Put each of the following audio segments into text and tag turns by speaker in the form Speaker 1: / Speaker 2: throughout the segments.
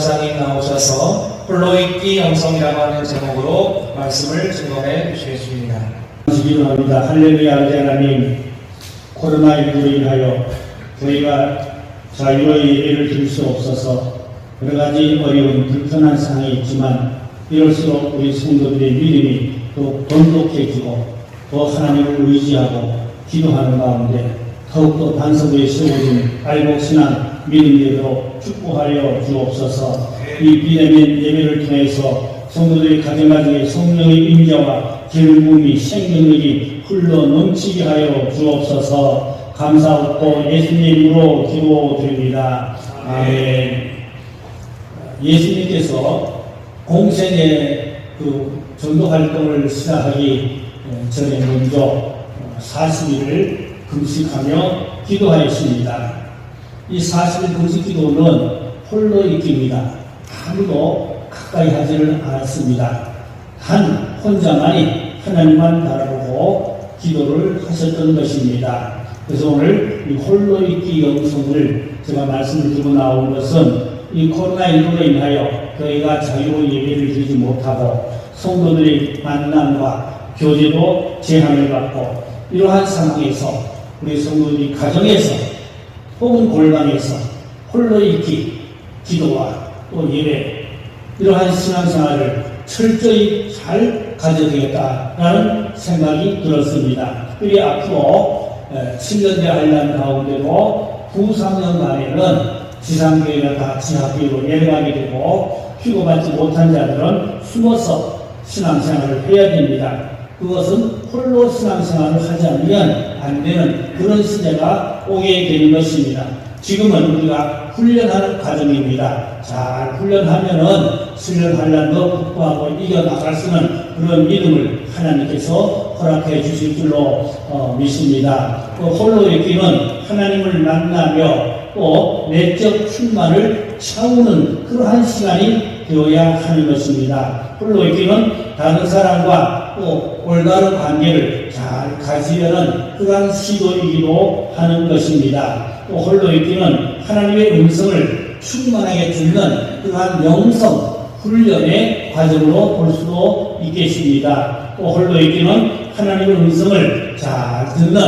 Speaker 1: 목사님 나오셔서 홀로 있기 영성이라고 하는 제목으로 말씀을 증거해 주시겠습니다.
Speaker 2: 기도합니다. 할렐루야. 아버지 하나님, 코로나19로 인하여 저희가 자유로이 예배를 드릴 수 없어서 여러 가지 어려운 불편한 상황이 있지만 이럴수록 우리 성도들의 믿음이 또 돈독해지고 더 하나님을 의지하고 기도하는 가운데 더욱더 반석에 세워진 알곡신앙 믿음대로 축복하여 주옵소서. 이 비대면 예배를 통해서 성도들의 가정가정에 성령의 임재와 기름부음이 생명력이 흘러 넘치게 하여 주옵소서. 감사하고 예수님으로 기도드립니다. 아멘. 예수님께서 공생의 전도 활동을 시작하기 전에 먼저 40일을 금식하며 기도하였습니다. 이 40일 금식 기도는 홀로 있기입니다. 아무도 가까이 하지를 않았습니다. 단 혼자만이 하나님만 바라보고 기도를 하셨던 것입니다. 그래서 오늘 이 홀로 있기 영성을 제가 말씀을 드리고 나온 것은 이 코로나19로 인하여 저희가 자유로 예배를 드리지 못하고 성도들의 만남과 교제도 제한을 받고 이러한 상황에서 우리 성도들이 가정에서 혹은 골방에서 홀로 있기 기도와 또 예배 이러한 신앙생활을 철저히 잘 가져야 되겠다라는 생각이 들었습니다. 우리 앞으로 7년대 한란 가운데도 후 3년간에는 지상교회가 다 지하교회로 내려가게 되고 휴거받지 못한 자들은 숨어서 신앙생활을 해야 됩니다. 그것은 홀로 신앙생활을 하지 않으면 안 되는 그런 시대가 오게 되는 것입니다. 지금은 우리가 훈련하는 과정입니다. 잘 훈련하면은 수련환란도 극복하고 이겨나갈 수 있는 그런 믿음을 하나님께서 허락해 주실 줄로 믿습니다. 홀로 있기는 하나님을 만나며 또 내적 충만을 채우는 그러한 시간이 되어야 하는 것입니다. 홀로 있기는 다른 사람과 또 올바른 관계를 잘 가지려는 그러한 시도이기도 하는 것입니다. 또 홀로 있기는 하나님의 음성을 충만하게 듣는 그러한 영성 훈련의 과정으로 볼 수도 있겠습니다. 또 홀로 있기는 하나님의 음성을 잘 듣는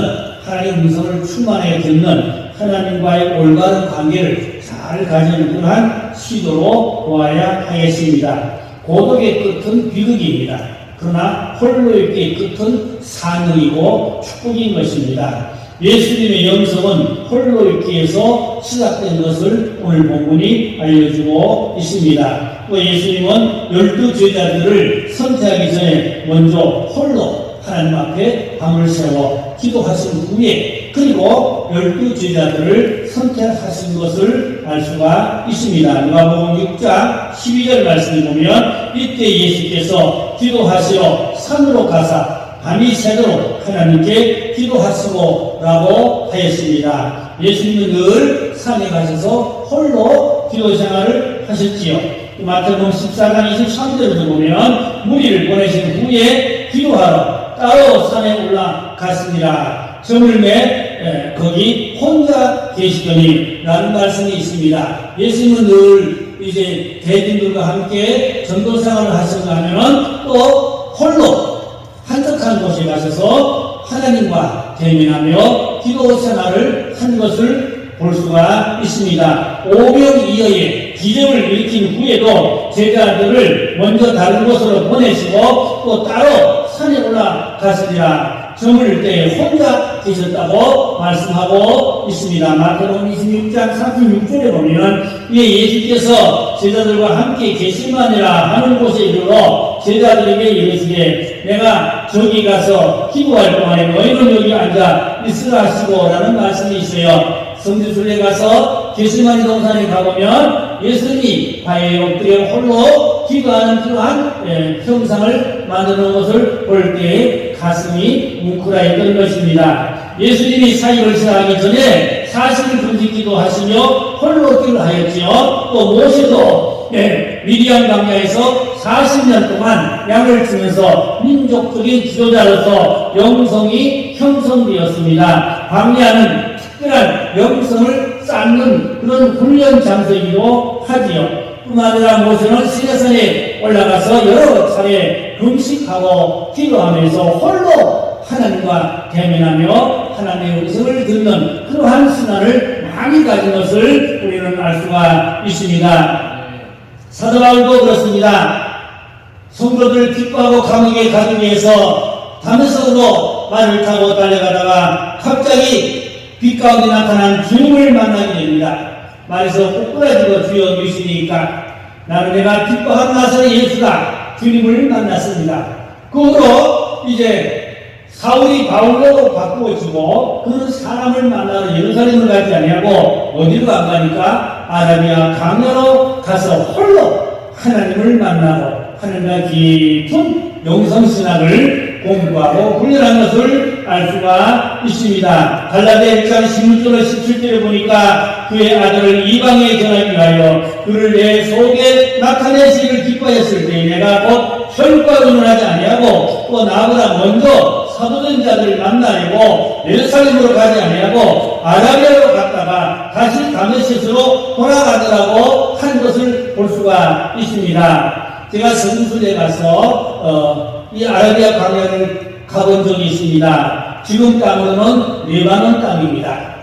Speaker 2: 하나님의 음성을 충만하게 듣는 하나님과의 올바른 관계를 잘 가지는 그러한 시도로 보아야 하겠습니다. 고독의 끝은 비극입니다. 그러나 홀로 있기의 끝은 산능이고 축복인 것입니다. 예수님의 영성은 홀로 있기에서 시작된 것을 오늘 본문이 알려주고 있습니다. 또 예수님은 12 제자들을 선택하기 전에 먼저 홀로 하나님 앞에 밤을 새워 기도하신 후에 그리고 12 제자들을 선택하신 것을 알 수가 있습니다. 누가복음 6장 12절 말씀을 보면 이때 예수께서 기도하시러 산으로 가사 밤이 새도록 하나님께 기도하시고 라고 하였습니다. 예수님은 늘 산에 가셔서 홀로 기도 생활을 하셨지요. 마태복음 14장 23절을 보면 무리를 보내신 후에 기도하러 따로 산에 올라갔습니다. 저물매 거기 혼자 계시더니 라는 말씀이 있습니다. 예수님은 늘 이제 대중들과 함께 전도생활을 하셨다면 또 홀로 한적한 곳에 가셔서 하나님과 대면하며 기도 생활을 한 것을 볼 수가 있습니다. 오병이어의 기적을 일으킨 후에도 제자들을 먼저 다른 곳으로 보내시고 또 따로 산에 올라가시리라. 저물 때 혼자 계셨다고 말씀하고 있습니다. 마태복음 26장 36절에 보면 예수께서 제자들과 함께 계실만이라 하는 곳에 이르러 제자들에게 이르시되 내가 저기 가서 기도할 동안에 너희는 여기 앉아 있으라 하시고 라는 말씀이 있어요. 성지순례 가서 게스마니 동산에 가보면 예수님이 바위에 엎드려 홀로 기도하는 그러한 형상을 만드는 것을 볼 때 가슴이 뭉클하였던 것입니다. 예수님이 사역을 시작하기 전에 40일 금식 기도하시며 홀로 기도하였지요. 또 모세도 미디안 광야에서 40년 동안 양을 치면서 민족적인 지도자로서 영성이 형성되었습니다. 광야는 특별한 영성을 쌓는 그런 훈련 장소이기도 하지요. 뿐만 아니라 모세는 시내산에 올라가서 여러 차례 금식하고 기도하면서 홀로 하나님과 대면하며 하나님의 음성을 듣는 그러한 신앙을 많이 가진 것을 우리는 알 수가 있습니다. 사도 바울도 그렇습니다. 성도들 기뻐하고 감격에 가기 위해서 다메섹으로 말을 타고 달려가다가 갑자기 빛 가운데 나타난 주님을 만나게 됩니다. 말에서 꼬꾸라지고 주여 누구시니까 나는 내가 기뻐한 나사렛 예수가 주님을 만났습니다. 그 후로 이제 사울이 바울로 바꾸어지고 그는 사람을 만나러 예루살렘을 가지 아니하고 어디로 안 가니까 아라비아 강야로 가서 홀로 하나님을 만나고 하나님과 깊은 영성신학을 공부하고 훈련한 것을 알 수가 있습니다. 갈라디아 1장 16절로 17절에 보니까 그의 아들을 이방에 전하기 위하여 그를 내 속에 나타내시기를 기뻐했을 때 내가 곧 혈과 의논하지 아니하고 또 나보다 먼저 사도된 자들을 만나려고 예루살렘으로 가지 아니하고 아라비아로 갔다가 다시 다메섹으로 돌아가더라고 한 것을 볼 수가 있습니다. 제가 성수에 가서 이 아라비아 광야를 가본 적이 있습니다. 지금 땅으로는 레바논 땅입니다.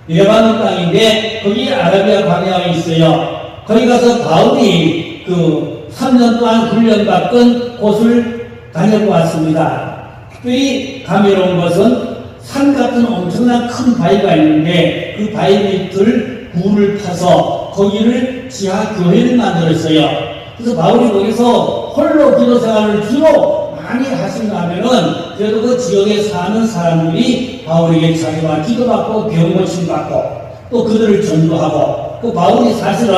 Speaker 2: 레바논 땅인데 거기 아라비아 광야가 있어요. 거기 가서 바울이 그 3년 동안 훈련받던 곳을 다녀보았습니다. 특별히 감미로운 것은 산 같은 엄청난 큰 바위가 있는데 그 바위 밑을 굴을 파서 거기를 지하 교회를 만들었어요. 그래서 바울이 거기서 홀로 기도 생활을 주로 많이 하신가 하면은 그래도 그 지역에 사는 사람들이 바울에게 자기와 기도받고 병고침 받고 또 그들을 전도하고 그 바울이 사실은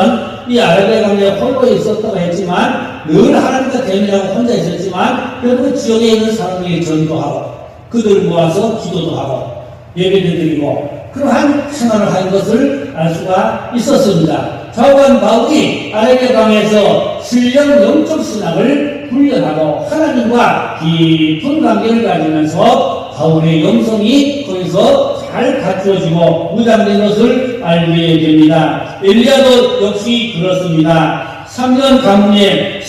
Speaker 2: 이 아라비아 강야에 홀로 있었다고 했지만 늘 하나님과 대면하고 혼자 있었지만 그래도 그 지역에 있는 사람들에게 전도하고 그들을 모아서 기도도 하고 예배도 드리고 그러한 생활을 한 것을 알 수가 있었습니다. 좌우간 바울이 아라비아 강에서 신령 영적 신앙을 훈련하고 하나님과 깊은 관계를 가지면서 바울의 영성이 거기서 잘 갖추어지고 무장된 것을 알게 됩니다. 엘리야도 역시 그렇습니다. 3년 가문에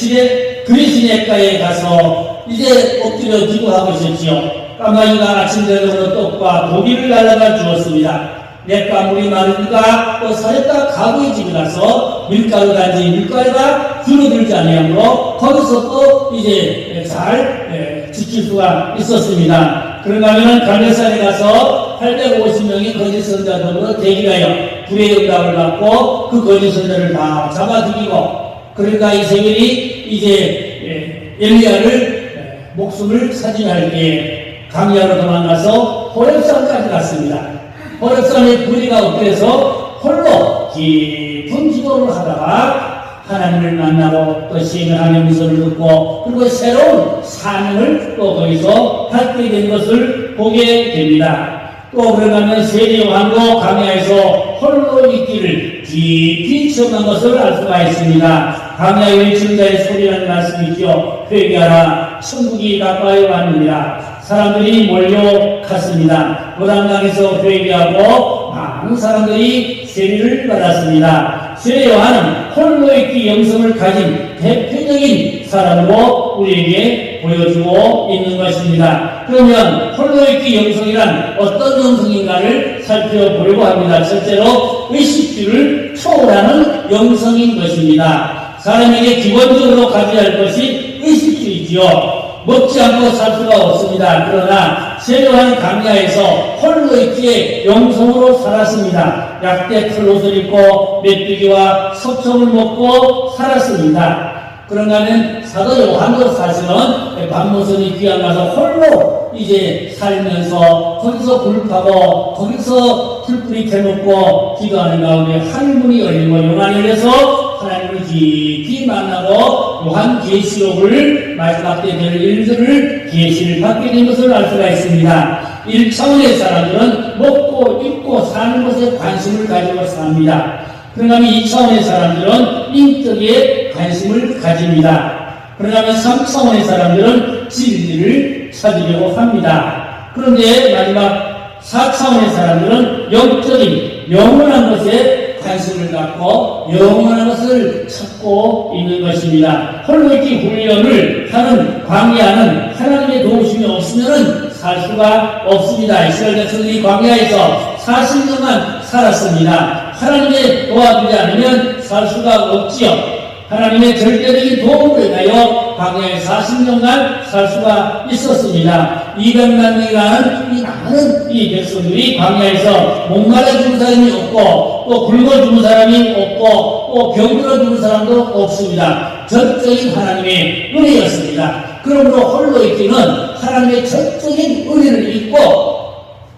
Speaker 2: 그리스네가에 가서 이제 엎드려 기도하고 있었지요. 까마귀가 아침 저녁으로 떡과 고기를 날라가 주었습니다. 냇가물이 마르니까 또 사렸다 가구의 집에 가서 밀가루 단지 밀가루가 줄어들지 아니하므로 거기서 또 이제 잘 지킬 수가 있었습니다. 그런가 하면 갈멜산에 가서 850명의 거짓 선자들로 대기하여 불의 응답을 받고 그 거짓 선자를 다 잡아 죽이고 그러니까 이세벨이 이제 엘리야를 목숨을 사진할 때 강야로 도망가서 호렙산까지 갔습니다. 호렙산의 불의가 엎드려서 홀로 깊은 기도를 하다가 하나님을 만나고 또 시행하는 미소를 듣고 그리고 새로운 사명을 또 거기서 갖게 된 것을 보게 됩니다. 또 그러면 세례 요한도 강야에서 홀로 있기를 깊이 체험한 것을 알 수가 있습니다. 강야의 외침자의 소리라는 말씀이 있죠. 회개하라 천국이 가까이 왔느니라. 사람들이 몰려갔습니다. 요단강에서 회개하고 많은 사람들이 세례를 받았습니다. 세례 요한은 홀로 있기 영성을 가진 대표적인 사람으로 우리에게 보여주고 있는 것입니다. 그러면 홀로 있기 영성이란 어떤 영성인가를 살펴보려고 합니다. 첫째로 의식주를 초월하는 영성인 것입니다. 사람에게 기본적으로 가져야 할 것이 의식주이지요. 먹지 않고 살 수가 없습니다. 그러나 세례요한 강야에서 홀로 있기에 영성으로 살았습니다. 약대 털옷을 입고 메뚜기와 석청을 먹고 살았습니다. 그런가 하면 사도 요한도 사실은 밤모선이 귀양 가서 홀로 이제 살면서 거기서 불파고 거기서 풀뿌리 캐놓고 기도하는 가운데 하늘문이 열리고 요한이 열려서 하나님을 깊이 만나고 요한 계시록을 마지막 때 될 일들을 계시를 받게 된 것을 알 수가 있습니다. 1차원의 사람들은 먹고 입고 사는 것에 관심을 가지고 삽니다. 그러면 2차원의 사람들은 인격에 관심을 가집니다. 그러면 3차원의 사람들은 진리를 찾으려고 합니다. 그런데 마지막 4차원의 사람들은 영적인 영원한 것에 관심을 갖고 영원한 것을 찾고 있는 것입니다. 홀로 있기 훈련을 하는 광야는 하나님의 도우심이 없으면 살 수가 없습니다. 이스라엘 백성들이 광야에서 40년만 살았습니다. 하나님의 도와주지 않으면 살 수가 없지요. 하나님의 절대적인 도움을 인하여 광야에 40년간 살 수가 있었습니다. 200만 명이라는 이 많은 이 백성들이 광야에서 목말라 죽은 사람이 없고 또 굶어 죽은 사람이 없고 또 병들어 죽은 사람도 없습니다. 전적인 하나님의 은혜였습니다. 그러므로 홀로 있기는 하나님의 전적인 은혜를 잊고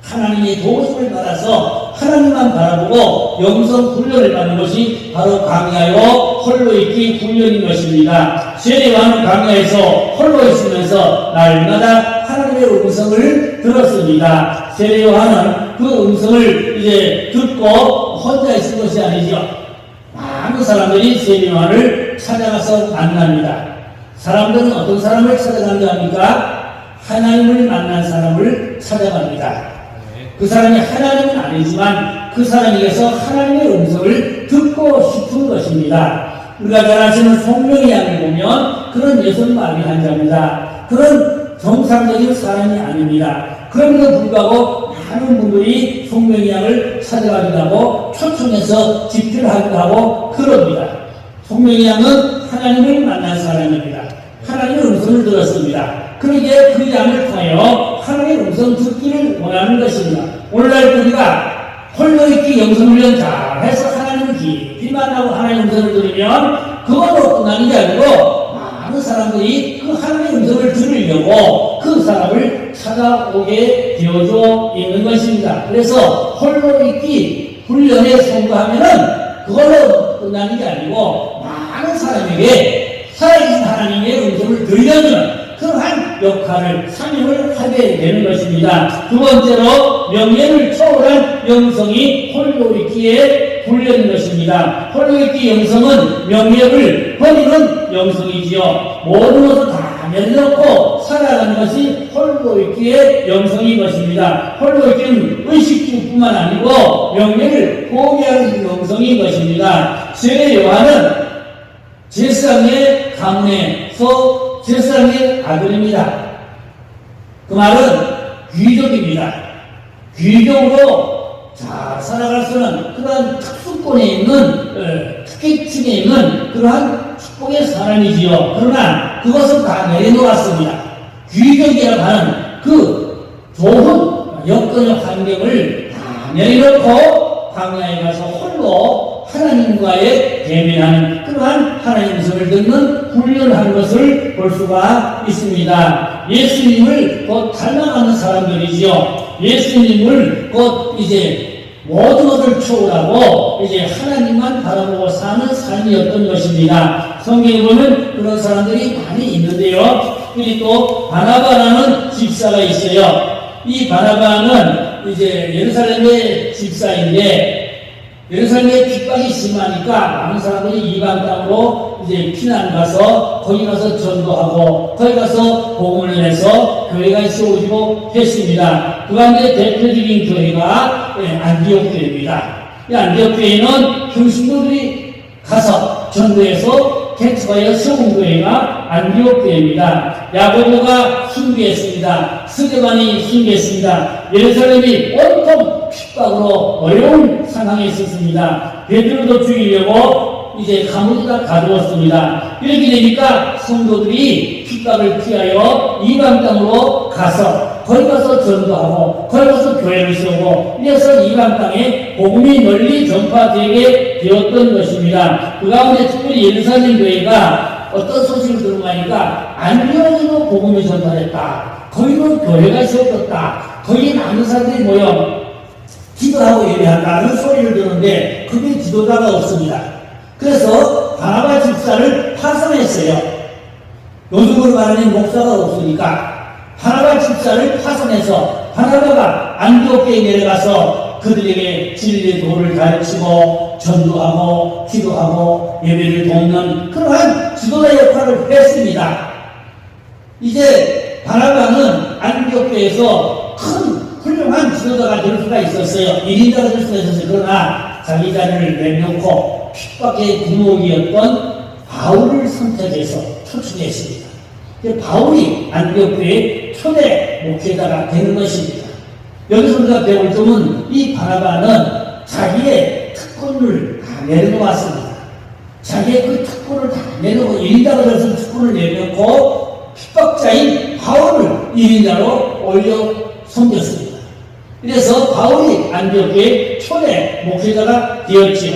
Speaker 2: 하나님의 도우심을 받아서 하나님만 바라보고 영성 훈련을 받는 것이 바로 광야요 홀로 있기 훈련인 것입니다. 세례요한은 광야에서 홀로 있으면서 날마다 하나님의 음성을 들었습니다. 세례요한은 그 음성을 이제 듣고 혼자 있은 것이 아니죠. 많은 사람들이 세례요한을 찾아가서 만납니다. 사람들은 어떤 사람을 찾아간다 합니까? 하나님을 만난 사람을 찾아갑니다. 그 사람이 하나님은 아니지만 그 사람에게서 하나님의 음성을 듣고 싶은 것입니다. 우리가 잘 아시는 송명의 양을 보면 그런 여성마비 환자입니다. 그런 정상적인 사람이 아닙니다. 그럼에도 불구하고 많은 분들이 송명의 양을 찾아가기도 하고 초청해서 집회를 하기도 하고 그럽니다. 송명의 양은 하나님을 만난 사람입니다. 하나님의 음성을 들었습니다. 그러기에 그 양을 통하여 하나님의 음성 듣기를 원하는 것입니다. 오늘날 우리가 홀로 있기 영성훈련 잘 해서 하나님을 깊이 만나고 하나님의 음성을 들으면 그걸로 끝나는 게 아니고 많은 사람들이 그 하나님의 음성을 들으려고 그 사람을 찾아오게 되어져 있는 것입니다. 그래서 홀로 있기 훈련에 성공하면은 그걸로 끝나는 게 아니고 많은 사람에게 살아계신 하나님의 음성을 들려주는 그러한 역할을, 사명을 하게 되는 것입니다. 두 번째로 명예를 초월한 영성이 홀로 있기에 훈련인 것입니다. 홀로 있기 영성은 명예를 버리는 영성이지요. 모든 것을 다 내려놓고 살아가는 것이 홀로 있기에 영성인 것입니다. 홀로 있기는 의식주뿐만 아니고 명예를 포기하는 영성인 것입니다. 세례 요한은 제사장의 가문에서 제사장의 아들입니다. 그 말은 귀족입니다. 귀족으로 잘 살아갈 수 있는 그러한 특수권에 있는 특기층에 있는 그러한 축복의 사람이지요. 그러나 그것을 다 내려놓았습니다. 귀족이라고 하는 그 좋은 여건의 환경을 다 내려놓고 광야에 가서 홀로 하나님과의 대면하는 그러한 하나님의 음성을 듣는 훈련하는 것을 볼 수가 있습니다. 예수님을 곧 닮아가는 사람들이지요. 예수님을 곧 이제 모든 것을 초월하고 이제 하나님만 바라보고 사는 삶이었던 것입니다. 성경에 보면 그런 사람들이 많이 있는데요. 특히 또 바나바라는 집사가 있어요. 이 바나바는 이제 예루살렘의 집사인데 예루살렘에 핍박이 심하니까 많은 사람들이 이방 땅으로 이제 피난 가서 거기 가서 전도하고 거기 가서 복음을 내서 교회가 세워지고 했습니다. 그 가운데 대표적인 교회가 안디옥 교회입니다. 이 안디옥 교회는 평신도들이 가서 전도해서 개척하여 세운 교회가 안디옥 교회입니다. 야고보가 순교했습니다. 스데반이 순교했습니다. 예루살렘이 온통 핍박으로 어려운 상황에 있었습니다. 베드로도 죽이려고 이제 감옥에다 가두었습니다. 이렇게 되니까 성도들이 핍박을 피하여 이방 땅으로 가서 거기 가서 전도하고 거기 가서 교회를 세우고 이래서 이방 땅에 복음이 널리 전파되게 되었던 것입니다. 그 가운데 특별히 예루살렘 교회가 어떤 소식을 들은 거니까 안디옥에도 복음이 전파됐다. 거기도 교회가 세워졌다. 거기 많은 사람들이 모여 기도하고 예배한다는 소리를 듣는데 그게 지도자가 없습니다. 그래서 바나바 집사를 파송했어요. 요즘으로 말하는 목사가 없으니까 바나바 집사를 파송해서 바나바가 안디옥에 내려가서 그들에게 진리의 도를 가르치고 전도하고 기도하고 예배를 돕는 그러한 지도자 역할을 했습니다. 이제 바나바는 안디옥교에서 큰 훌륭한 지도자가 될 수가 있었어요. 1인자가 될 수가 있었어요. 그러나 자기 자리를 내놓고 핍박의 구목이었던 바울을 선택해서 초청했습니다. 바울이 안디옥교의 초대 목회자가 되는 것입니다. 여기서 우리가 배울 점은 이 바나바는 자기의 특권을 다 내려놓았습니다. 자기의 그 특권을 다 내놓고 1인자로 해서 특권을 내놓고 핍박자인 바울을 1인자로 올려 섬겼습니다. 그래서 바울이 안디옥교의 초대 목회자가 되었지요.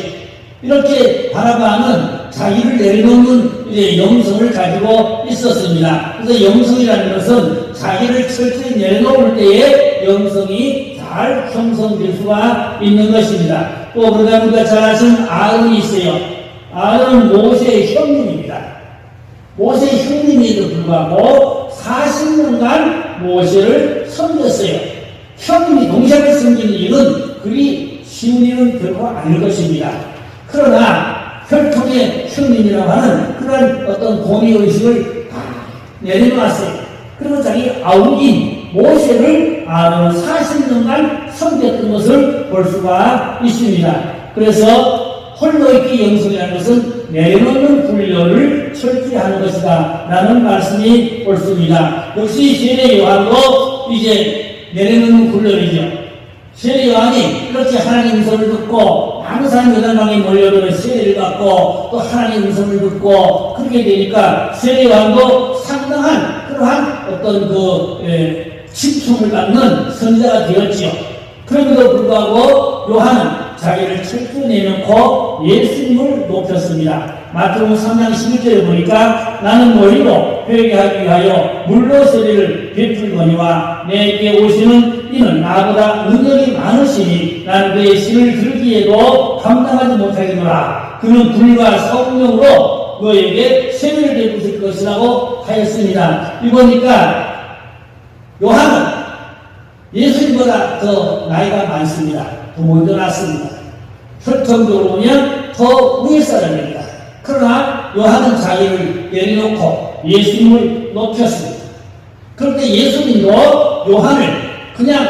Speaker 2: 이렇게 바나바는 자기를 내려놓는 영성을 가지고 있었습니다. 그래서 영성이라는 것은 자기를 철저히 내려놓을 때에 영성이 잘 형성될 수가 있는 것입니다. 또 우리가 잘 아시는 아론이 있어요. 아론은 모세의 형님입니다. 모세의 형님에도 불구하고 40년간 모세를 섬겼어요. 형님이 동생을 섬기는 일은 그리 쉬운 일은 결코 아닐 것입니다. 그러나 혈통의 형님이라고 하는 그런 어떤 공의의식을 다 내려놨어요. 그리고 자기 아우인 모세를 아론은 40년간 섬겼던 것을 볼 수가 있습니다. 그래서 홀로 있기 영성이라는 것은 내려놓는 훈련을 철저히 하는 것이다 라는 말씀이 옳습니다. 역시 세례 요한도 이제 내려놓는 훈련이죠. 세례 요한이 이렇게 하나님의 음성을 듣고 많은 사람이 요단강에 몰려들어 세례를 받고 또 하나님의 음성을 듣고 그렇게 되니까 세례 요한도 상당한 그러한 어떤 칭송을 받는 선지자가 되었지요. 그럼에도 불구하고 요한은 자기를 철저히 내놓고 예수님을 높였습니다. 마태복음 3장 11절에 보니까 나는 너희로 회개하기 위하여 물로 세례를 베풀거니와 내게 오시는 이는 나보다 능력이 많으시니 나는 그의 신을 들기에도 감당하지 못하겠노라. 그는 불과 성령으로 너에게 세례를 베푸실 것이라고 하였습니다. 이보니까 요한은 예수님보다 더 나이가 많습니다. 더 먼저 났습니다. 혈통적으로 보면 더 위에 사람입니다. 그러나 요한은 자기를 내려놓고 예수님을 높였습니다. 그런데 예수님도 요한을 그냥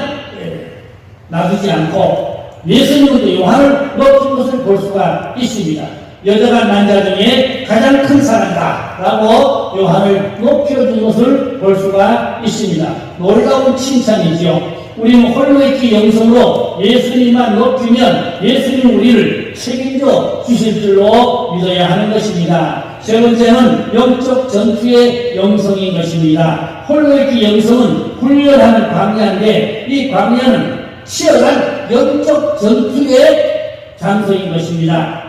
Speaker 2: 놔두지 않고 예수님도 요한을 높인 것을 볼 수가 있습니다. 여자가 남자 중에 가장 큰 사람이다 라고 요한을 높여준 것을 볼 수가 있습니다. 놀라운 칭찬이지요. 우리는 홀로 있기 영성으로 예수님만 높이면 예수님 우리를 책임져 주실 줄로 믿어야 하는 것입니다. 세 번째는 영적 전투의 영성인 것입니다. 홀로 있기 영성은 훈련하는 광야인데 이 광야는 치열한 영적 전투의 장소인 것입니다.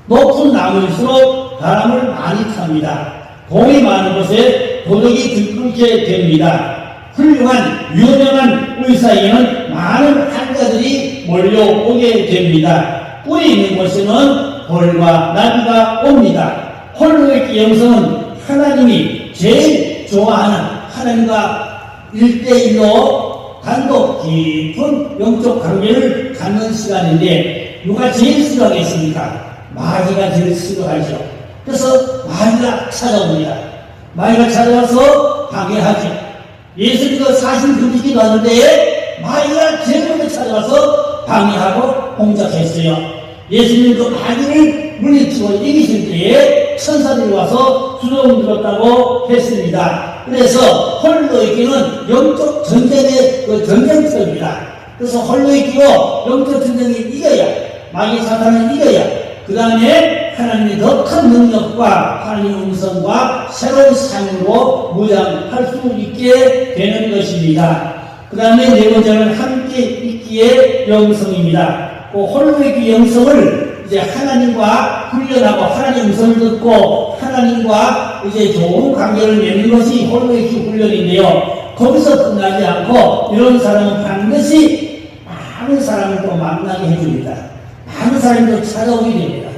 Speaker 2: 높은 나무일수록 바람을 많이 탑니다. 공이 많은 곳에 도덕이 들끓게 됩니다. 훌륭한 유명한 의사에게는 많은 환자들이 몰려오게 됩니다. 뿔이 있는 곳에는 벌과 나비가 옵니다. 홀로 있기 영성은 하나님이 제일 좋아하는 하나님과 1대1로 단독 깊은 영적 관계를 갖는 시간인데 누가 제일 싫어하겠습니까? 마귀가 제일 싫어하죠. 그래서 마귀가 찾아옵니다. 마귀가 찾아와서 방해하죠. 예수님도 사실 금지기도 하는데 마귀가 제일 먼저 찾아와서 방해하고 공작했어요. 예수님 그 마귀를 물리치고 이기실 때에 천사들이 와서 주동들었다고 했습니다. 그래서 홀로 있기는 영적 전쟁의 전쟁터입니다. 그래서 홀로 있기고 영적 전쟁이 이겨야 마귀 사탄을 이겨야 그 다음에 하나님의 더 큰 능력과 하나님의 음성과 새로운 삶으로 무장할 수 있게 되는 것입니다. 그 다음에 네 번째는 함께 있기의 영성입니다. 홀로 있기 영성을 이제 하나님과 훈련하고 하나님의 음성을 듣고 하나님과 이제 좋은 관계를 맺는 것이 홀로 있기 훈련인데요. 거기서 끝나지 않고 이런 사람은 반드시 많은 사람을 또 만나게 해줍니다. 많은 사람도 찾아오게 됩니다.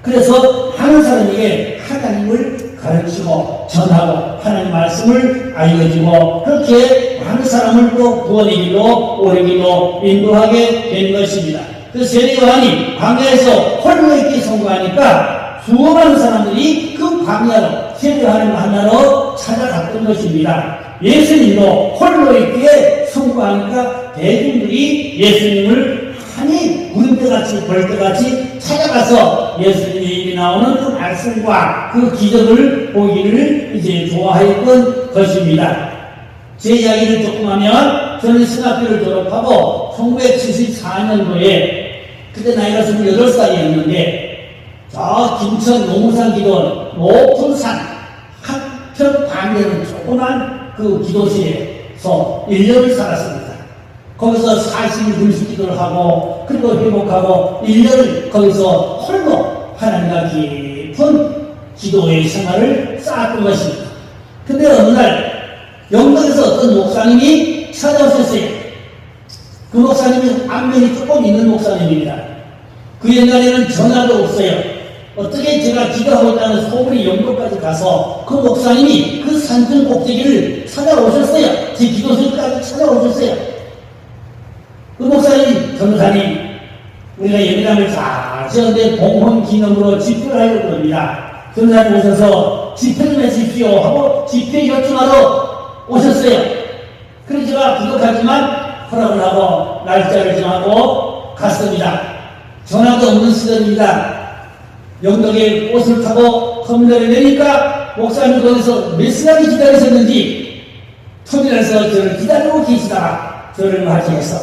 Speaker 2: 그래서 많은 사람에게 하나님을 가르치고 전하고 하나님 말씀을 알려주고 그렇게 많은 사람을 또 구원이기도 오래기도 인도하게 된 것입니다. 그래서 세례 요한이 광야에서 홀로 있기 성공하니까 수많은 사람들이 그 광야로 세례 요한을 만나러 찾아갔던 것입니다. 예수님도 홀로 있기에 성공하니까 대중들이 예수님을 많이 군대같이 벌떼같이 찾아가서 예수님이 나오는 그 말씀과 그 기적을 보기를 이제 좋아했던 것입니다. 제 이야기를 조금 하면 저는 신학교를 졸업하고 1974년도에 그때 나이가 28살이었는데 저 김천 농산 기도 높은 산 한편 반대는 조그만 그 기도실에서 1년을 살았습니다. 거기서 40일 금식 기도를 하고 그리고 회복하고 1년을 거기서 홀로 하나님과 깊은 기도의 생활을 쌓았던 것입니다. 근데 어느 날 영덕에서 어떤 목사님이 찾아오셨어요. 그 목사님은 안면이 조금 있는 목사님입니다. 그 옛날에는 전화도 없어요. 어떻게 제가 기도하고 있다는 소문이 영덕까지 가서 그 목사님이 그 산중 꼭대기를 찾아오셨어요. 제 기도실까지 찾아오셨어요. 그 목사님, 전사님, 우리가 예배당을 잘 지었는데 봉헌 기념으로 집회를 하려고 합니다. 전사님 오셔서 집회 좀 해주십시오 하고 집회 요청하러 오셨어요. 그래서 제가 부족하지만 허락을 하고 날짜를 정하고 갔습니다. 전화도 없는 시절입니다. 영덕에 꽃을 타고 터미널에 내리니까 목사님 거기서 몇 시간이 기다리셨는지 터미널에서 저를 기다리고 계시다가 저를 맞이해서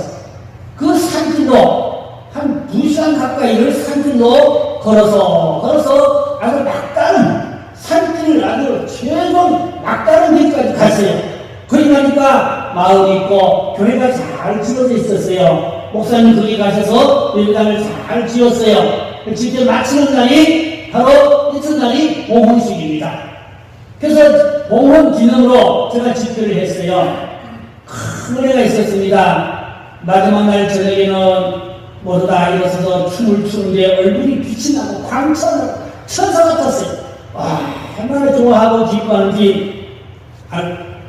Speaker 2: 그 산길로 한 2시간 가까이를 산길로 걸어서 아주 막다른 산길을 아주 최종 막다른 길까지 갔어요. 거기 가니까 마을이 있고 교회가 잘 지어져 있었어요. 목사님 거기 가셔서 예배당을 잘 지었어요. 직접 마치는 날이 바로 이튿날이 봉헌식입니다. 그래서 봉헌 기념으로 제가 집회를 했어요. 큰 은혜가 있었습니다. 마지막 날 저녁에는 모두 다 일어서서 춤을 추는데 얼굴이 빛이 나고 광천을 천사 같았어요. 와, 얼마나 좋아하고 기뻐하는지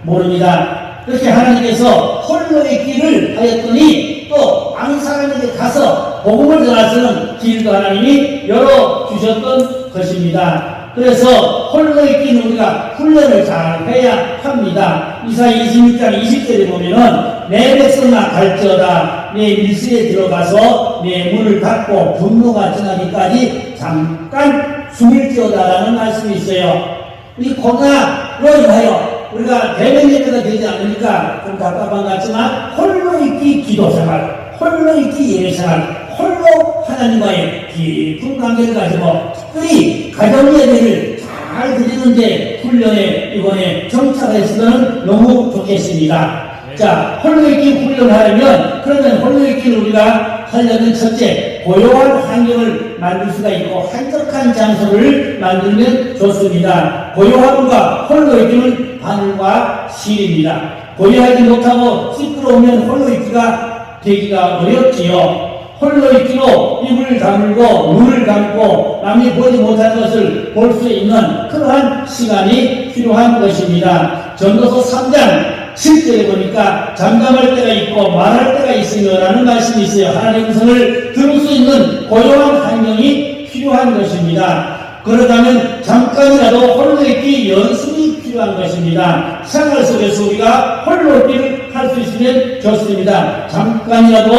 Speaker 2: 모릅니다. 그렇게 하나님께서 홀로의 길을 하였더니 또 많은 사람에게 가서 복음을 전하시는 길도 하나님이 열어주셨던 것입니다. 그래서 홀로의 길은 우리가 훈련을 잘 해야 합니다. 이사야 26장 20절에 보면은 내 백성아 갈지어다 내 밀실에 들어가서 내 문을 닫고 분노가 지나기까지 잠깐 숨을지어다라는 말씀이 있어요. 이 코로나로 인하여 우리가 대면 예배가 되지 않으니까 좀 답답한 것 같지만 홀로 있기 기도생활, 홀로 있기 예배생활, 홀로 하나님과의 깊은 관계를 가지고 특별히 가정예배를 잘 드리는데 훈련에 이번에 정착했으면 너무 좋겠습니다. 자, 홀로 있기 훈련하려면 그러면 홀로 있기를 우리가 하려면 첫째 고요한 환경을 만들 수가 있고 한적한 장소를 만들면 좋습니다. 고요함과 홀로 있기는 바늘과 실입니다. 고요하지 못하고 시끄러우면 홀로 있기가 되기가 어렵지요. 홀로 있기로 입을 다물고 눈을 감고 남이 보지 못한 것을 볼 수 있는 그러한 시간이 필요한 것입니다. 전도서 3장 7절에 보니까 잠잠할 때가 있고 말할 때가 있으며라는 말씀이 있어요. 하나님의 음성을 들을 수 있는 고요한 환경이 필요한 것입니다. 그러다면 잠깐이라도 홀로 있기 연습이 필요한 것입니다. 생활 속에서 우리가 홀로 있기를 할 수 있으면 좋습니다. 잠깐이라도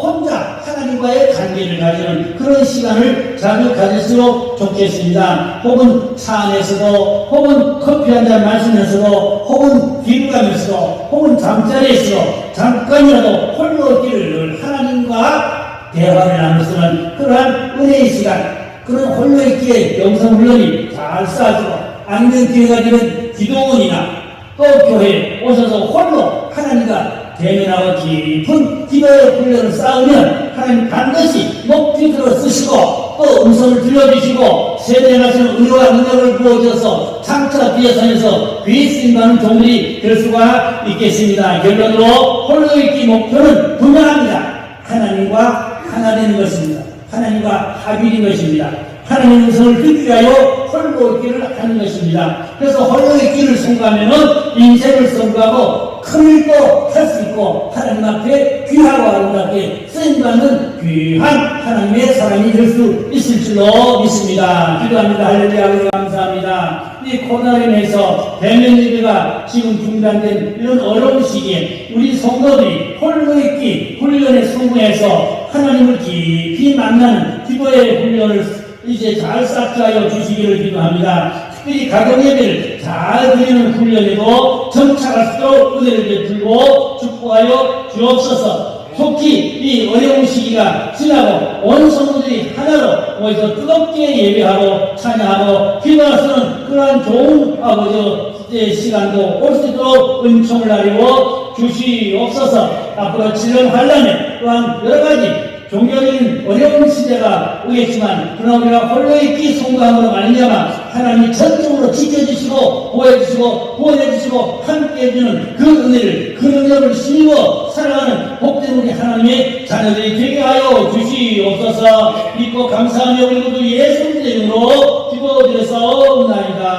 Speaker 2: 혼자 하나님과의 관계를 가지는 그런 시간을 자주 가질수록 좋겠습니다. 혹은 차 안에서도, 혹은 커피 한잔 마시면서도, 혹은 길 가면서도, 혹은 잠자리에서도 잠깐이라도 홀로 있기를 하나님과 대화를 나누는 그러한 은혜의 시간, 그런 홀로 있기에 영성훈련이 잘 쌓아지고 아니면 기회가 되면 기도원이나 또 교회에 오셔서 홀로 하나님과 대면하고 깊은 기도의 훈련을 쌓으면 하나님 반드시 높이 들어 쓰시고 또 음성을 들려주시고 세대에 맞추는 의와 능력을 부어주셔서 장차 뒤에 선에서 귀 쓰임받는 종들이 될 수가 있겠습니다. 결론으로 홀로 있기 목표는 분명합니다. 하나님과 하나 되는 것입니다. 하나님과 합일인 것입니다. 하나님의 음성을 듣기 위하여 홀로 있기를 하는 것입니다. 그래서 홀로 있기를 선고하면은 인생을 선고하고 큰 일도 할 수 있고 하나님 앞에 귀하고 아름답게 쓰임받는 귀한 하나님의 사람이 될 수 있을 줄로 믿습니다. 기도합니다. 할렐루야. 감사합니다. 이 코로나로 인해서 대면 예배가 지금 중단된 이런 어려운 시기에 우리 성도들이 홀로 있기 훈련에 성공해서 하나님을 깊이 만나는 기도의 훈련을 이제 잘 쌓게 주시기를 기도합니다. 특별히 가정 예배를 잘 드리는 훈련에도 점차가 수록 은혜를 베풀고 축복하여 주옵소서. 속히 이 어려운 시기가 지나고 온 성도들이 하나로 모여서 뜨겁게 예배하고 찬양하고 기도할 수 있는 그러한 좋은 아버지 시간도 올 수 있도록 은총을 나리워 주시옵소서. 앞으로 지금 환란에 또한 여러 가지 종교적인 어려운 시대가 오겠지만 그러나 우리가 홀로 있기 송구함으로 말미암아 하나님이 전적으로 지켜주시고 보호해주시고 구원해주시고 함께해주는 그 은혜를 그 능력을 힘입어 살아가는 복된 우리 하나님의 자녀들이 되게 하여 주시옵소서. 믿고 감사하며 우리 모두 예수님의 이름으로 기도드려서 나이다.